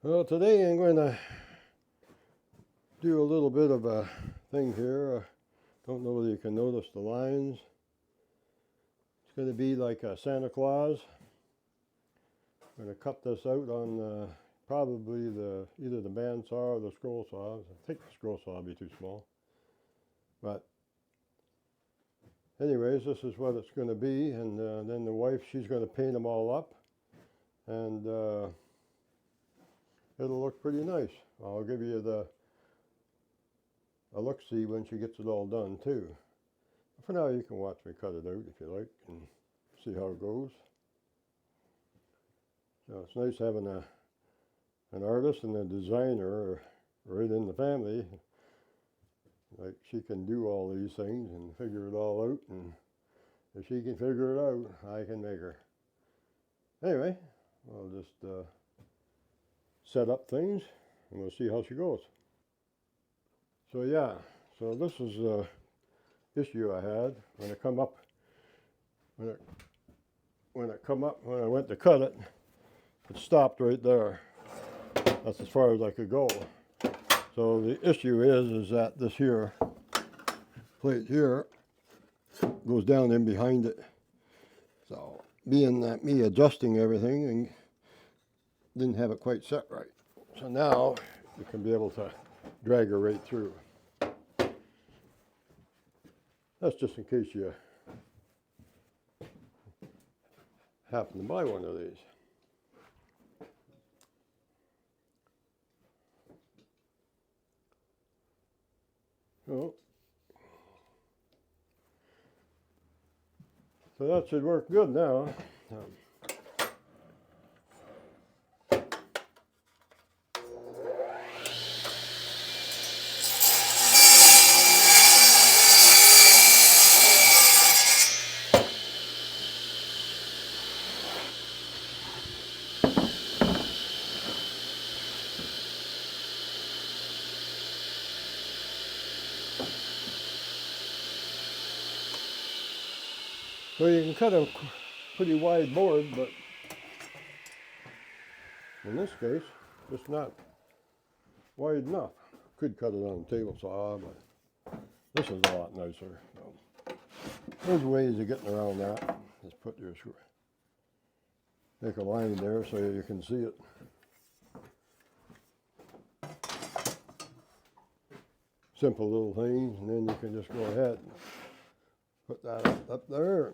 Well, today I'm going to do a little bit of a thing here. Don't know whether you can notice the lines. It's going to be like a Santa Claus. I'm going to cut this out on probably either the bandsaw or the scroll saw. I think the scroll saw will be too small. But anyways, this is what it's going to be. And then the wife, she's going to paint them all up. And it'll look pretty nice. I'll give you a look-see when she gets it all done too. For now, you can watch me cut it out if you like and see how it goes. So it's nice having an artist and a designer right in the family. Like, she can do all these things and figure it all out, and if she can figure it out, I can make her. Anyway, I'll just set up things and we'll see how she goes. So yeah, so this is the issue I had when it come up. When I went to cut it, it stopped right there. That's as far as I could go. So the issue is that this here plate here goes down in behind it. So being that me adjusting everything and didn't have it quite set right. So now you can be able to drag her right through. That's just in case you happen to buy one of these. Oh. So that should work good now. So you can cut a pretty wide board, but in this case, it's not wide enough. Could cut it on a table saw, but this is a lot nicer. So there's ways of getting around that. Just put your screw, make a line there so you can see it. Simple little things, and then you can just go ahead and put that up there.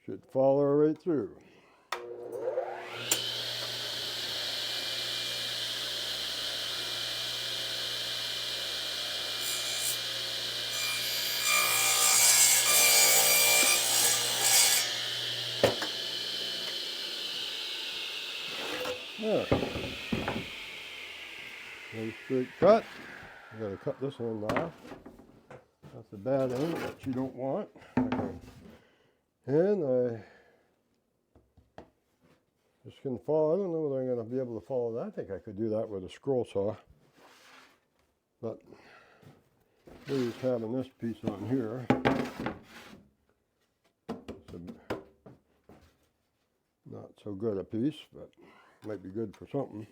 Should follow right through. There. Nice straight cut. You gotta cut this end off. That's the bad end that you don't want. And I just can follow. I don't know whether I'm going to be able to follow that. I think I could do that with a scroll saw. But we're just having this piece on here. It's not so good a piece, but might be good for something.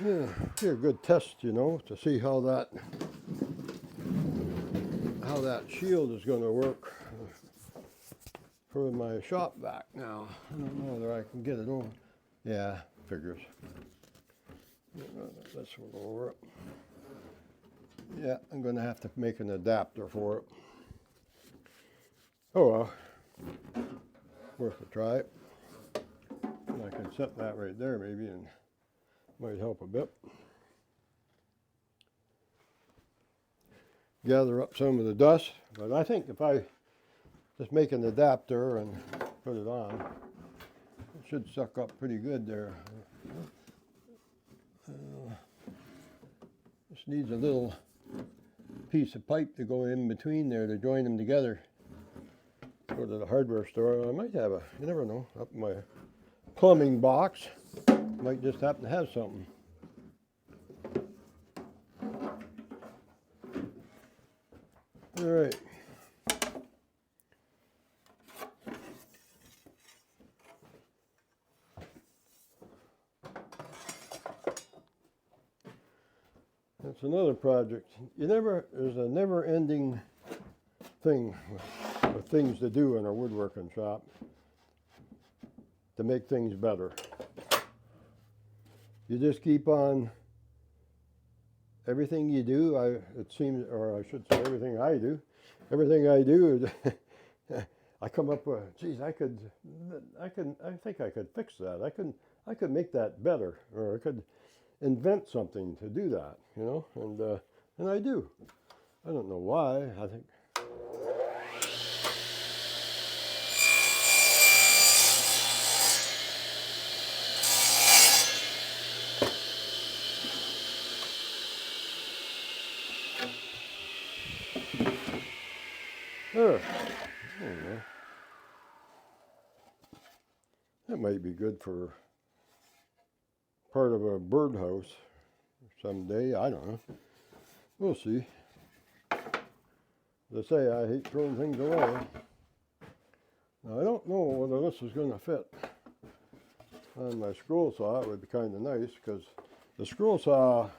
Yeah, be a good test, you know, to see how that shield is going to work for my shop vac now. I don't know whether I can get it over. Yeah, figures. This will go over it. Yeah, I'm going to have to make an adapter for it. Oh well, worth a try. And I can set that right there maybe, and might help a bit. Gather up some of the dust, but I think if I just make an adapter and put it on, it should suck up pretty good there. just needs a little piece of pipe to go in between there to join them together. Go to the hardware store. I might have you never know, up in my plumbing box. Might just happen to have something. All right. That's another project. There's a never-ending thing with things to do in a woodworking shop to make things better. You just keep on, everything you do, it seems, or I should say everything I do I come up with, geez, I think I could fix that. I could make that better, or I could invent something to do that, you know, and I do. I don't know why. I think there you go. That might be good for part of a birdhouse someday. I don't know. We'll see. As I say, I hate throwing things away. Now, I don't know whether this is going to fit on my scroll saw. It would be kind of nice because the scroll saw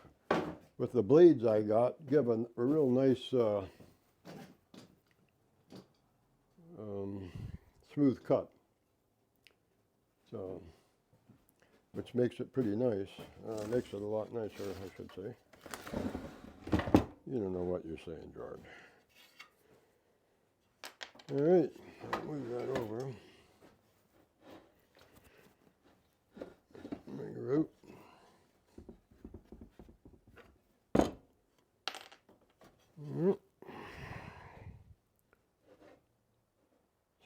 with the blades I got give a real nice smooth cut. So, which makes it pretty nice. Makes it a lot nicer, I should say. You don't know what you're saying, George. All right, move that over. Bring her out.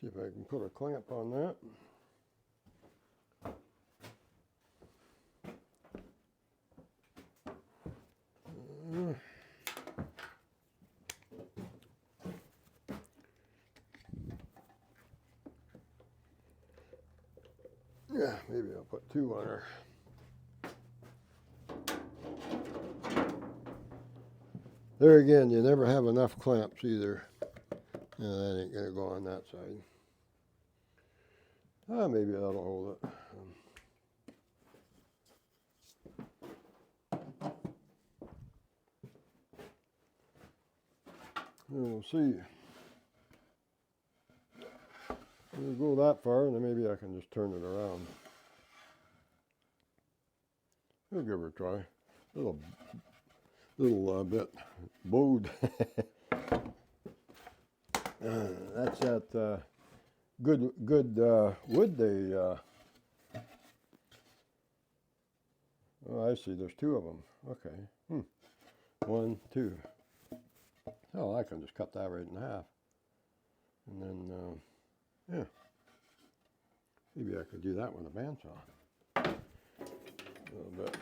See if I can put a clamp on that. Yeah, maybe I'll put two on her. There again, you never have enough clamps either. Yeah, that ain't gonna go on that side. Maybe that'll hold it. We'll see. We'll go that far, and then maybe I can just turn it around. We'll give her a try. Little bit bowed. That's that good wood they. Oh, I see. There's two of them. Okay. 1, 2. Oh, I can just cut that right in half, and then. Yeah, maybe I could do that with a bandsaw. A little bit.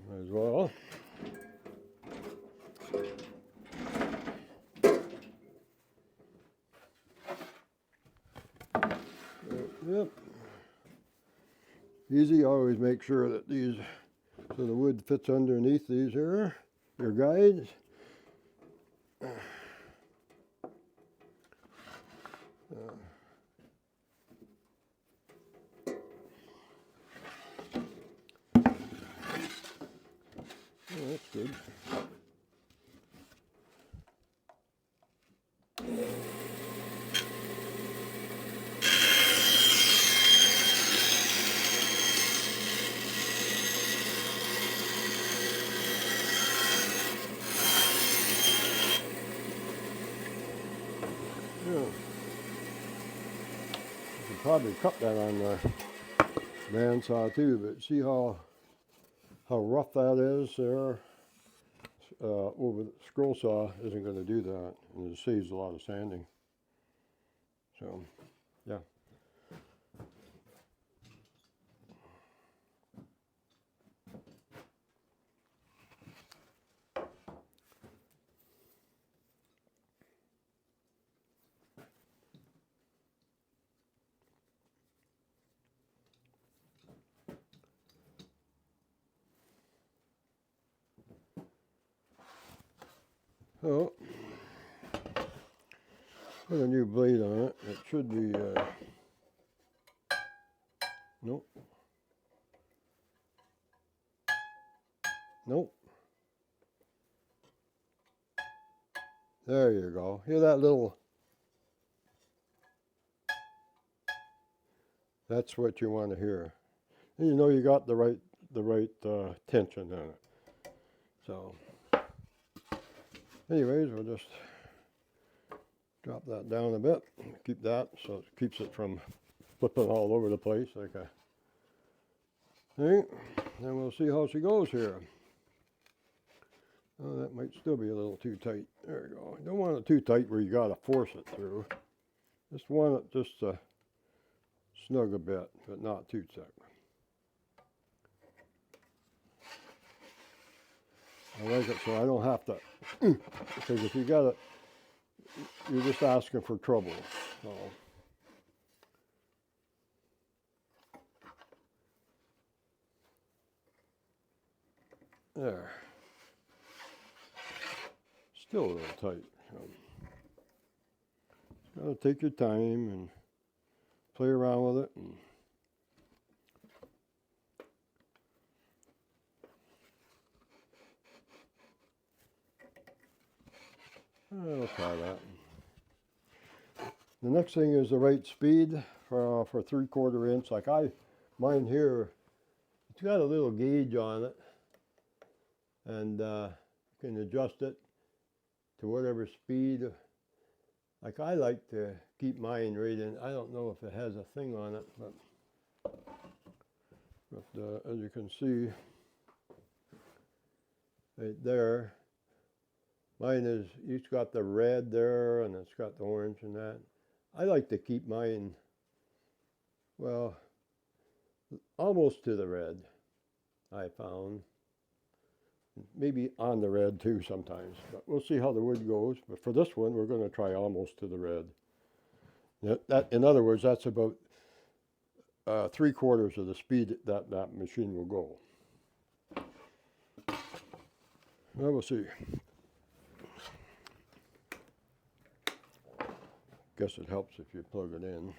Might as well. Yep. Easy, always make sure that these, so the wood fits underneath these here, your guides. That's good. Yeah. You could probably cut that on the bandsaw too, but see how how rough that is there. Over the scroll saw isn't going to do that, and it saves a lot of sanding. So, yeah. So, put a new blade on it. It should be, nope. Nope. There you go. Hear that little, that's what you want to hear. And you know you got the right tension on it. So, anyways, we'll just drop that down a bit. Keep that so it keeps it from flipping all over the place like a thing. Then we'll see how she goes here. Oh, that might still be a little too tight. There you go. You don't want it too tight where you got to force it through. Just want it just snug a bit, but not too tight. I like it so I don't have to, because if you got it, you're just asking for trouble. So. There. Still a little tight. So. Just gotta take your time and play around with it. I'll try that. The next thing is the right speed for 3/4 inch. Like mine here, it's got a little gauge on it, and you can adjust it to whatever speed. Like I like to keep mine right in. I don't know if it has a thing on it, but as you can see, right there. Mine is, each got the red there, and it's got the orange and that. I like to keep mine, well, almost to the red, I found. Maybe on the red too sometimes, but we'll see how the wood goes. But for this one, we're going to try almost to the red. That, in other words, that's about 3/4 of the speed that machine will go. Well, we'll see. Guess it helps if you plug it in.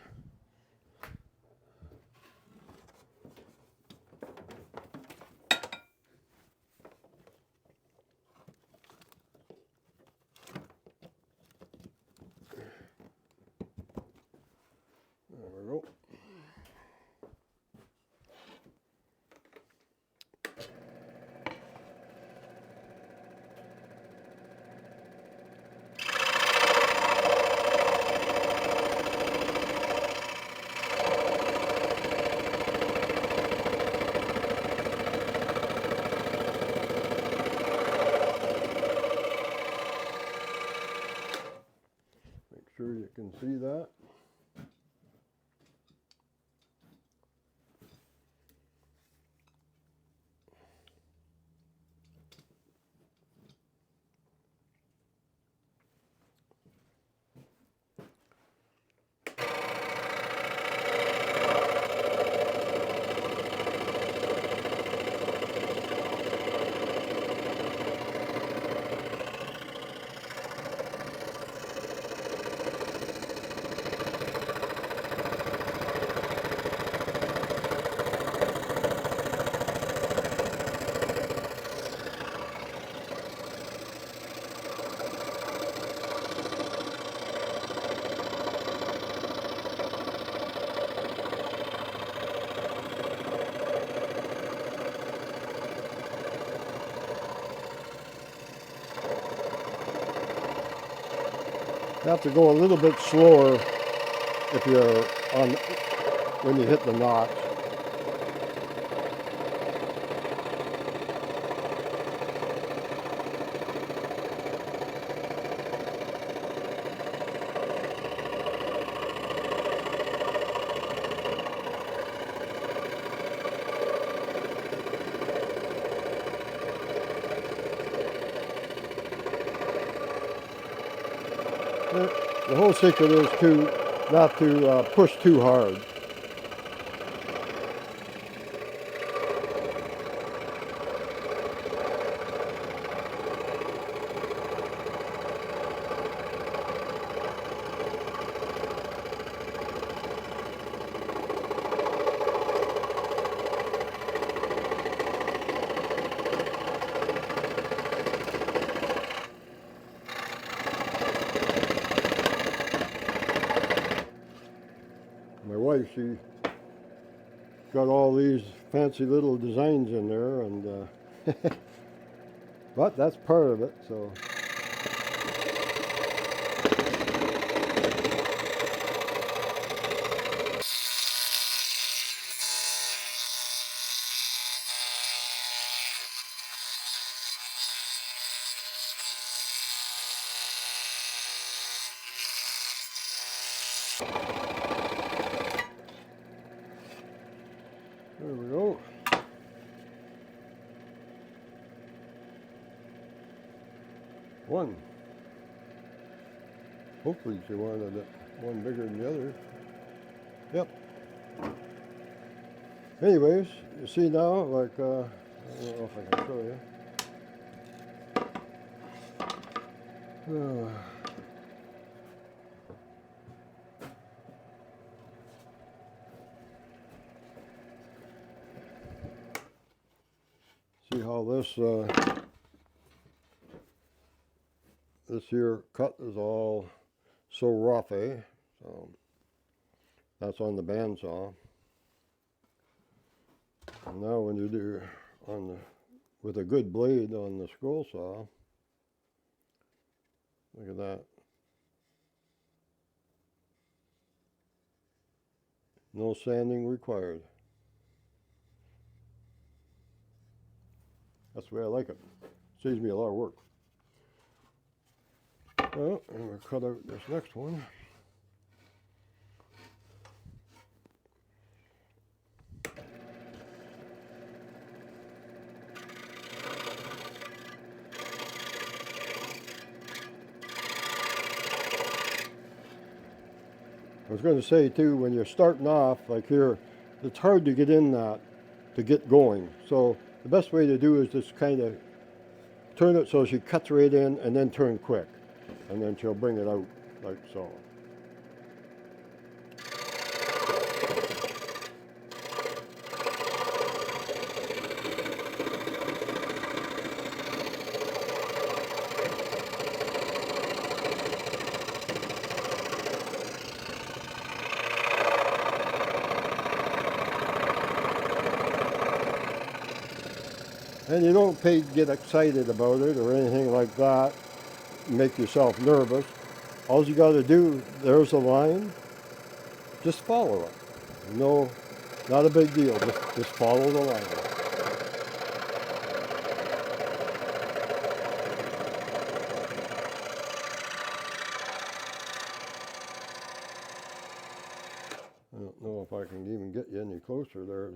There we go. Sure you can see that. You have to go a little bit slower if you're on when you hit the notch. The whole secret is not to push too hard. My wife, she got all these fancy little designs in there, and but that's part of it. So there we go. One. Hopefully she wanted it one bigger than the other. Yep. Anyways, you see now, like, I don't know if I can show you. See how this here cut is all so rough, eh? So that's on the bandsaw. And now when you do with a good blade on the scroll saw, look at that. No sanding required. That's the way I like it. Saves me a lot of work. Well, and we'll cut out this next one. I was going to say too, when you're starting off, like here, it's hard to get in that, to get going. So the best way to do is just kind of turn it so she cuts right in and then turn quick. And then she'll bring it out like so. And you don't get excited about it or anything like that, make yourself nervous. All you got to do, there's a line, just follow it. No, not a big deal, just follow the line. I don't know if I can even get you any closer there.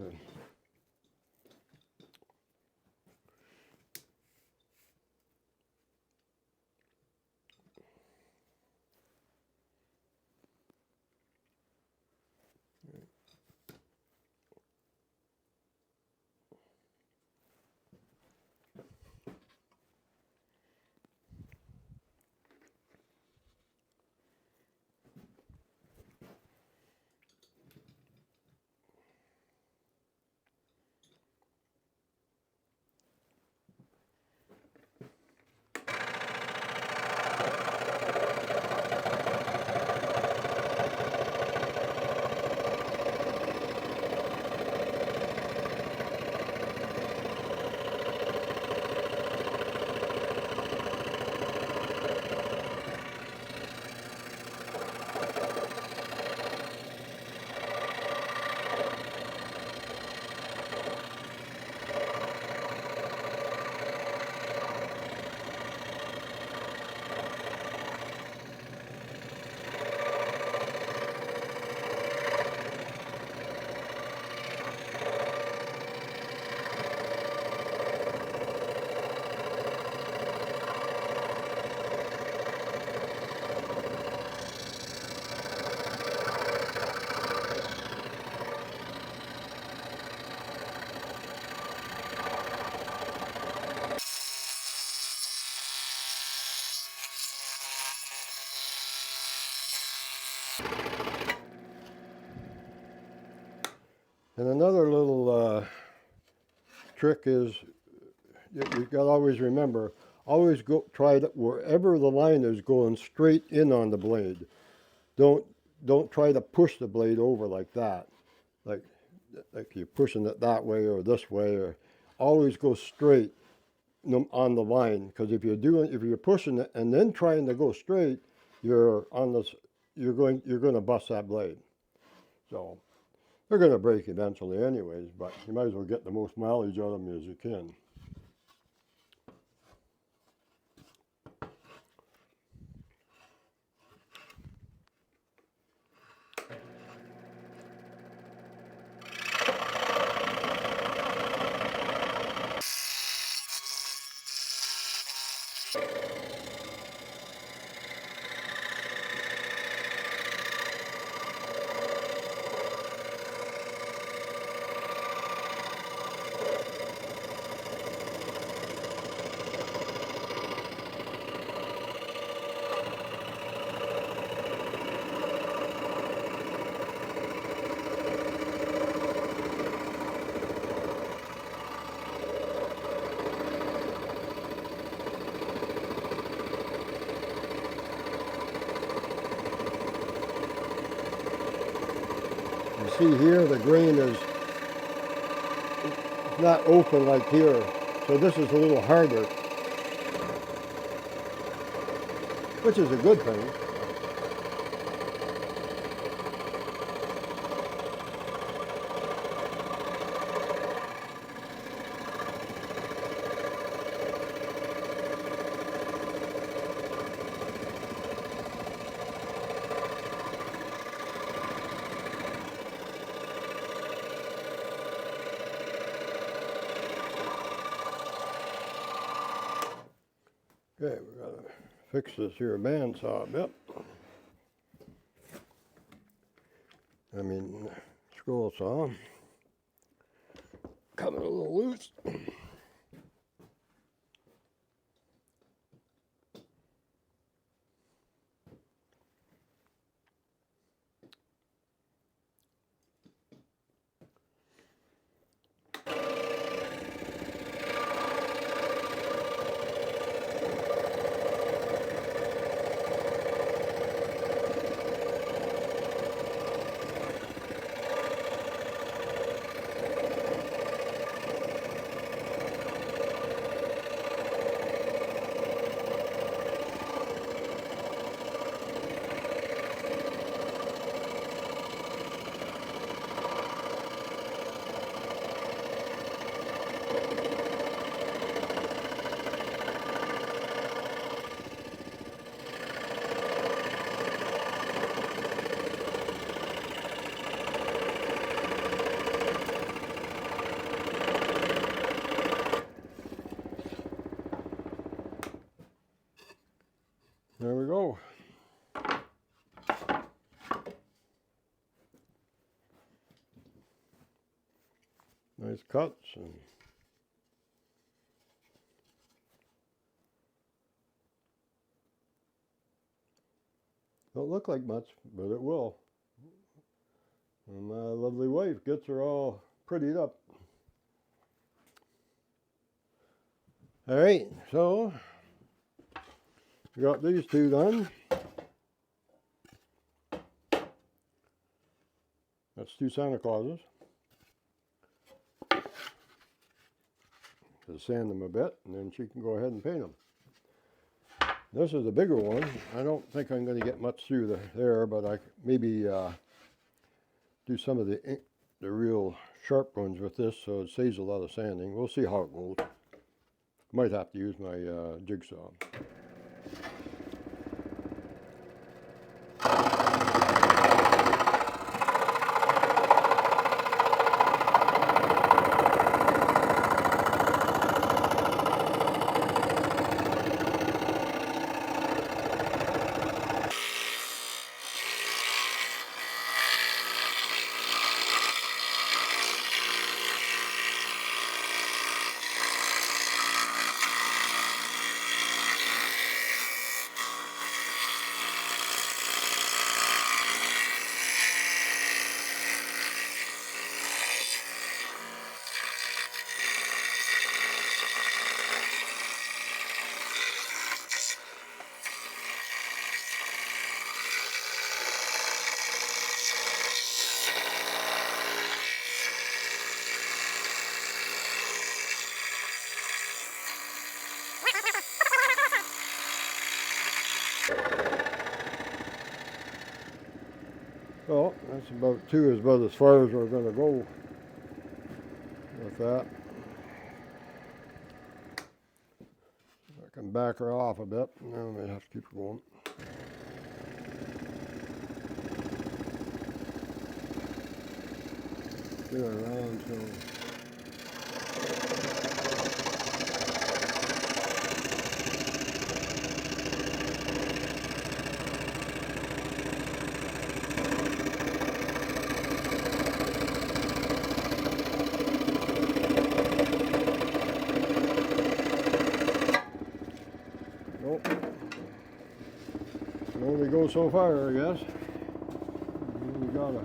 And another little trick is you got to always remember, always try to, wherever the line is, going straight in on the blade. Don't try to push the blade over like that, like you're pushing it that way or this way, or always go straight on the line. Because if you're pushing it and then trying to go straight, you're going to bust that blade. So they're going to break eventually anyways, but you might as well get the most mileage out of them as you can. You see here, the grain is not open like here, so this is a little harder, which is a good thing. Okay, we gotta fix this here bandsaw bit. I mean, scroll saw. Coming a little loose. There we go. Nice cuts. And don't look like much, but it will. And my lovely wife gets her all prettied up. All right, so we got these two done. That's two Santa Clauses. Just sand them a bit, and then she can go ahead and paint them. This is a bigger one. I don't think I'm going to get much through there, but I maybe do some of the real sharp ones with this, so it saves a lot of sanding. We'll see how it goes. Might have to use my jigsaw. That's about two is about as far as we're going to go with that. I can back her off a bit, and then we have to keep going. Get her around so. Nope. Can only go so far, I guess. We gotta.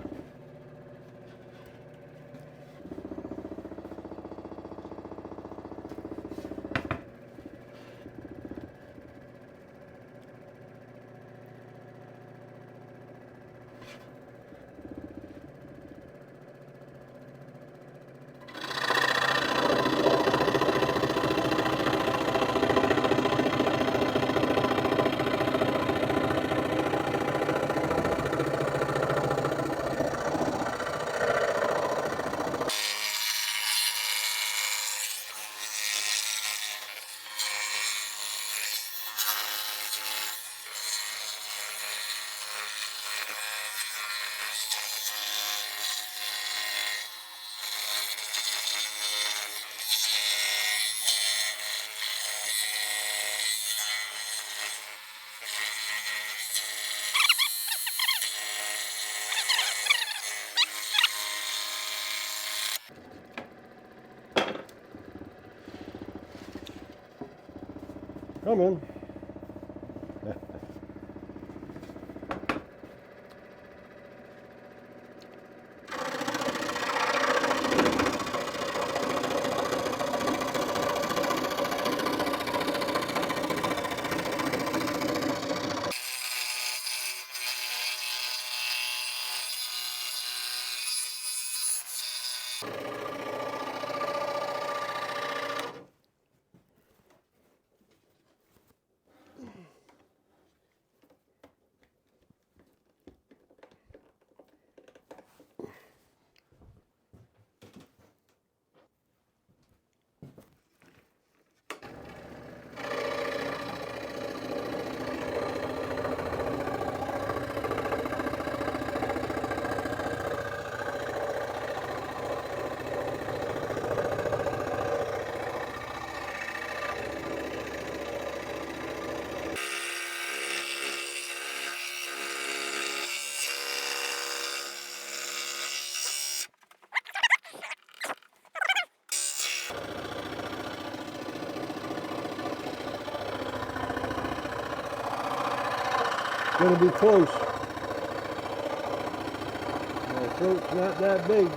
Come in. Gonna be close. My throat's not that big.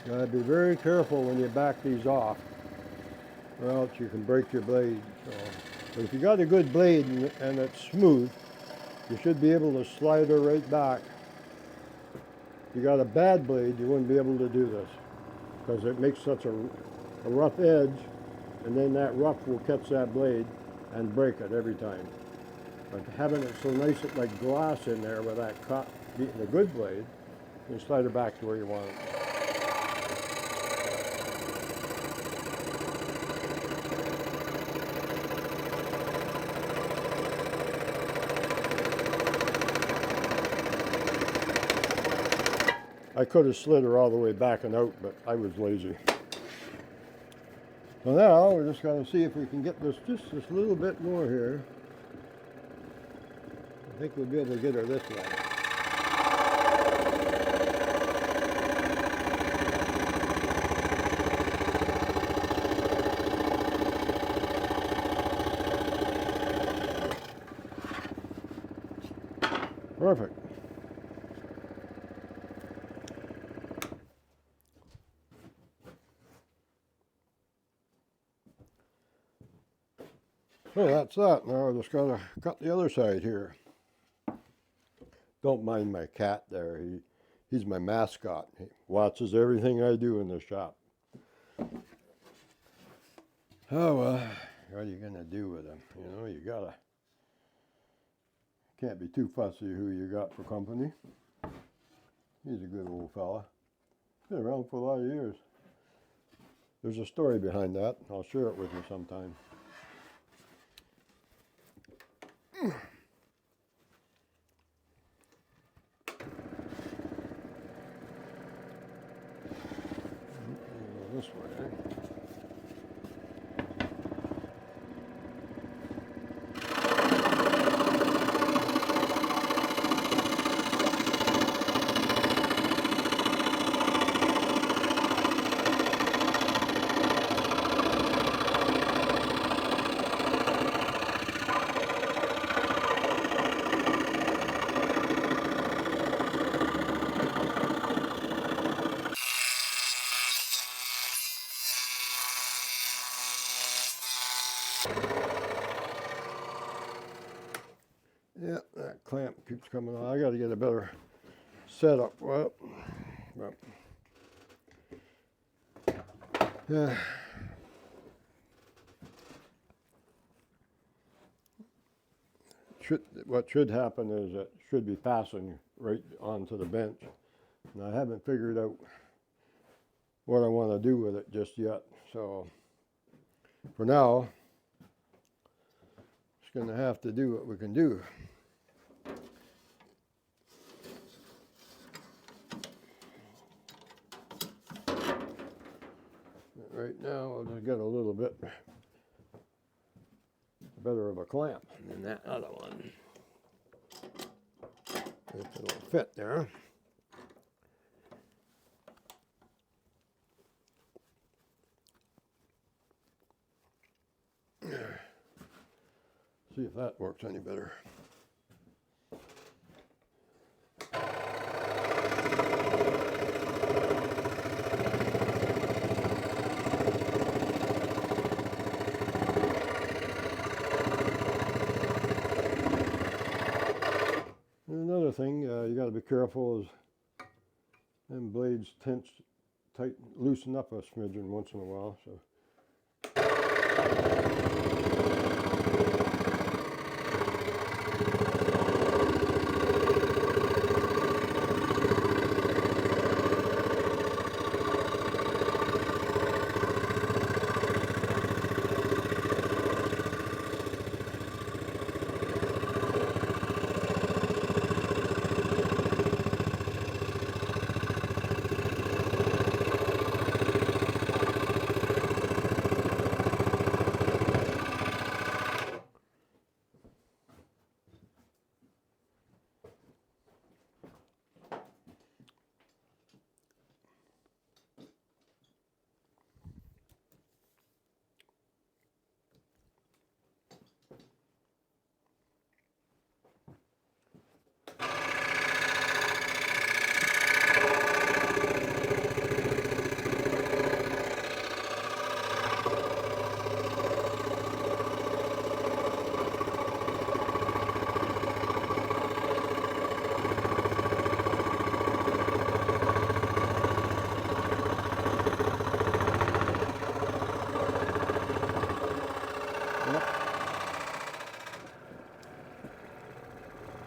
Gotta be very careful when you back these off, or else you can break your blade. So, but if you got a good blade and it's smooth, you should be able to slide her right back. If you got a bad blade, you wouldn't be able to do this because it makes such a rough edge, and then that rough will catch that blade and break it every time. But having it so nice like glass in there with that cut being a good blade, you slide it back to where you want it. I could have slid her all the way back and out, but I was lazy. So now we're just going to see if we can get this just this little bit more here. I think we'll be able to get her this way. perfect. So that's that. Now I just gotta cut the other side here. Don't mind my cat there. He's my mascot. He watches everything I do in the shop. Oh, well, what are you gonna do with him? You know, you can't be too fussy who you got for company. He's a good old fella. Been around for a lot of years. There's a story behind that. I'll share it with you sometime. This way. Yeah, that clamp keeps coming on. I got to get a better setup. Well, yeah. What should happen is it should be passing right onto the bench. And I haven't figured out what I want to do with it just yet. So for now, just going to have to do what we can do. Right now, I'll just get a little bit better of a clamp than that other one. If it'll fit there. See if that works any better. Another thing you got to be careful is them blades loosen up a smidgen once in a while. So.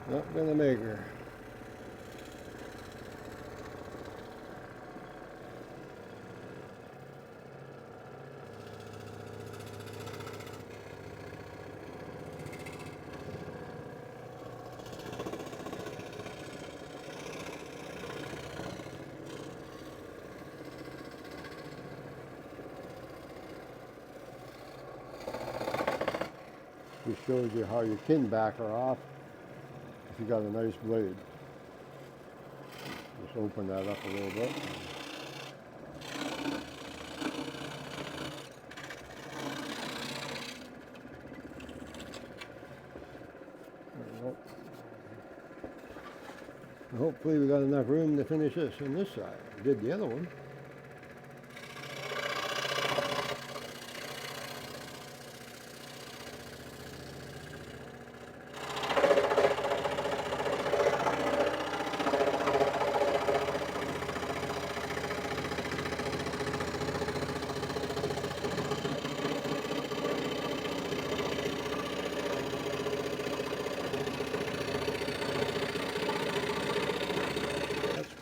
Not gonna make her. This shows you how you can back her off if you got a nice blade. Just open that up a little bit. There we go. Hopefully we got enough room to finish this on this side. I did the other one.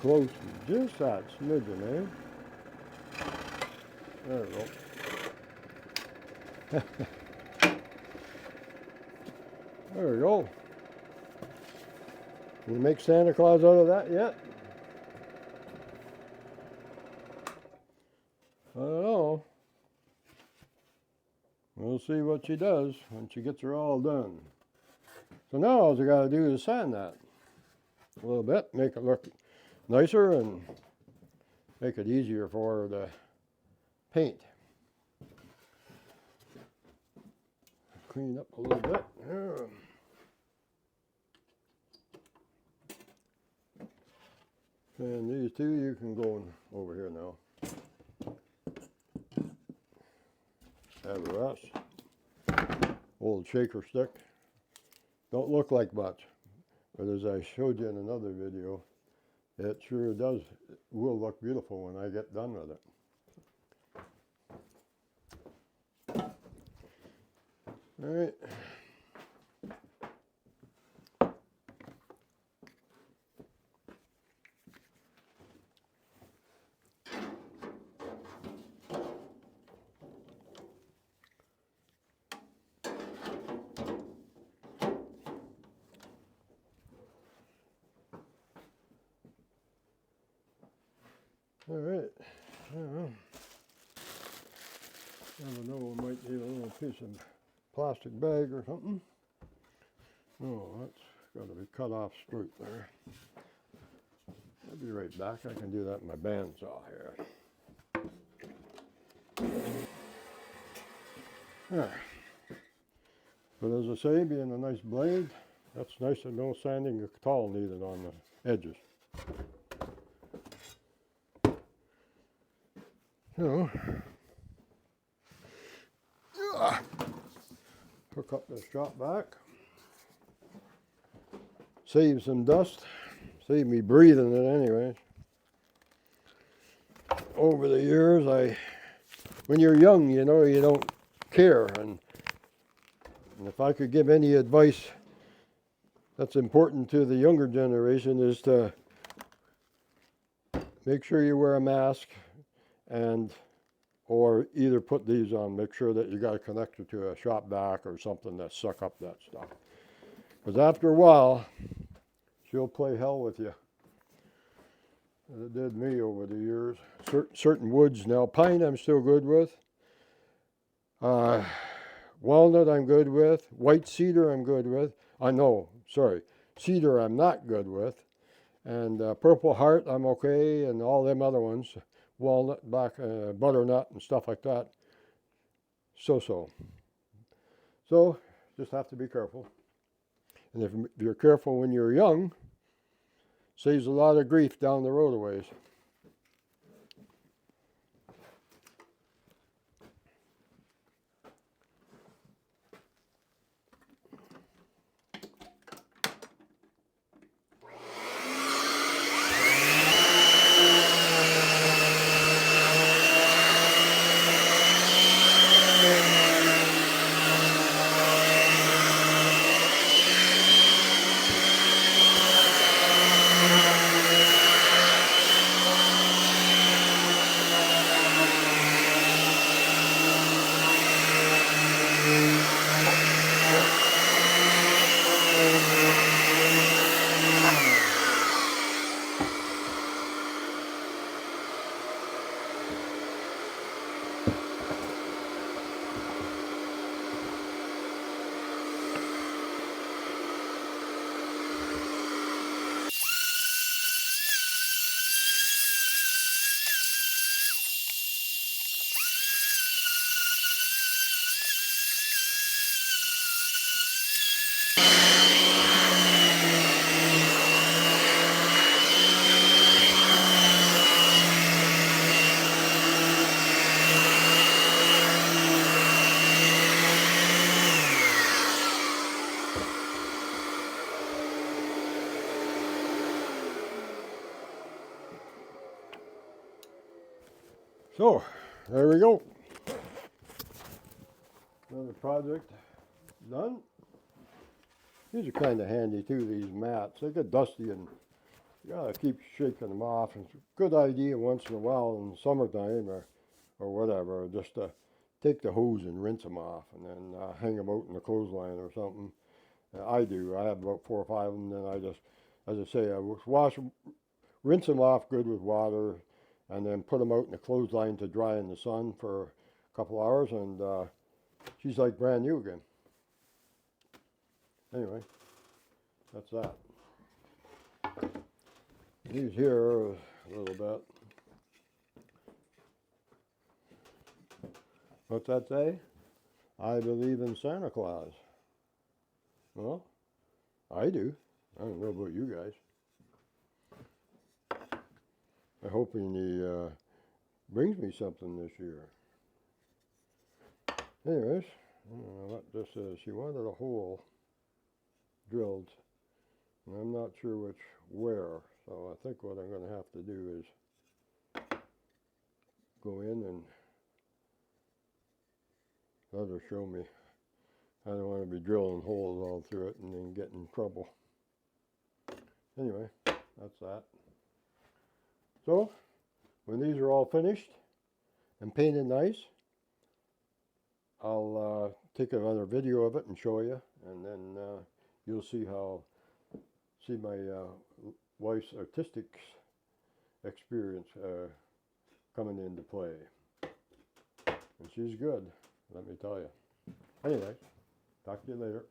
Close, just that smidgen, eh? There we go. There we go. Can you make Santa Claus out of that yet? I don't know. We'll see what she does when she gets her all done. So now all you gotta do is sand that a little bit, make it look nicer and make it easier for her to paint. Clean up a little bit. And these two, you can go over here now. Have the rest. Old shaker stick. Don't look like much, but as I showed you in another video, it sure does, it will look beautiful when I get done with it. All right. All right. I don't know. Never know, we might need a little piece of plastic bag or something. Oh, that's got to be cut off straight there. I'll be right back. I can do that in my bandsaw here. There. But as I say, being a nice blade, that's nice and no sanding at all needed on the edges. So, hook up the shop vac. Save some dust. Save me breathing it anyways. Over the years, when you're young, you know, you don't care. And if I could give any advice that's important to the younger generation is to make sure you wear a mask or either put these on, make sure that you got it connected to a shop vac or something that suck up that stuff. Because after a while, she'll play hell with you. And it did me over the years. Certain woods now, pine I'm still good with. Walnut I'm good with. White cedar I'm good with. Cedar I'm not good with. And purple heart I'm okay, and all them other ones. Walnut, black, butternut, and stuff like that. So just have to be careful. And if you're careful when you're young, saves a lot of grief down the road a ways. So, there we go. Another project done. These are kind of handy too, these mats. They get dusty and you gotta keep shaking them off. It's a good idea once in a while in the summertime or whatever, just to take the hose and rinse them off and then hang them out in the clothesline or something. I do. I have about 4 or 5 of them. Then I just, as I say, rinse them off good with water, and then put them out in the clothesline to dry in the sun for a couple hours, and she's like brand new again. Anyway, that's that. These here a little bit. What's that say? I believe in Santa Claus. Well, I do. I don't know about you guys. I'm hoping he brings me something this year. Anyways, I don't know what this is. She wanted a hole drilled, and I'm not sure where. So I think what I'm going to have to do is go in and let her show me. I don't want to be drilling holes all through it and then get in trouble. Anyway, that's that. So, when these are all finished and painted nice, I'll take another video of it and show you, and then you'll see my wife's artistic experience coming into play. And she's good, let me tell you. Anyway, talk to you later.